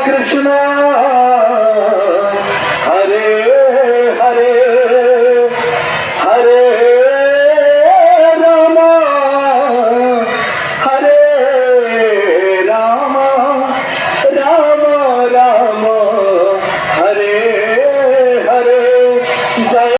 कृष्ण हरे हरे हरे राम हरे राम राम राम हरे हरे जय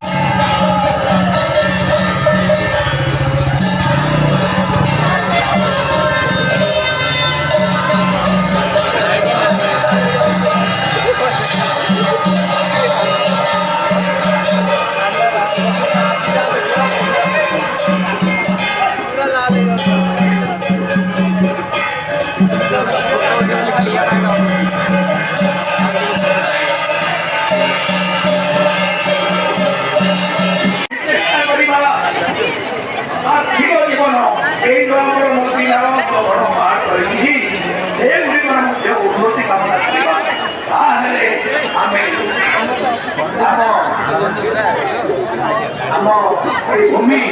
भूमि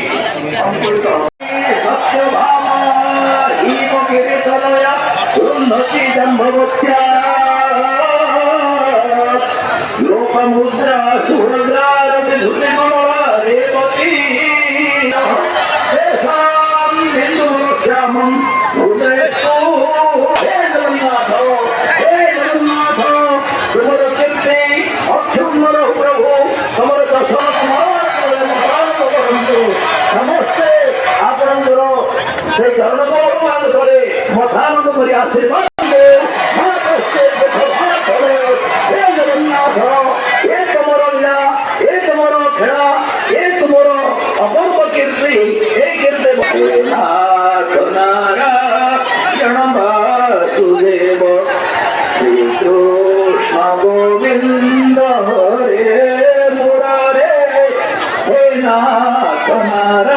लोकमुद्रा सुभद्रा रेवती हिंदू श्यामम तुमर कीर्ति अक्षुण्ण प्रभु तुमर दर्शन नमस्ते आपणकर से चरण कमल करे मथानंद कर आशीर्वाद जगन्नाथ ये तुमर लीला ये तुमर खेला ये तुमर अपूर्व कीर्ति ये कीर्ति नारायण वासुदेव श्री कृष्ण गोविंद हरे मुरारे हे नाथ नारायण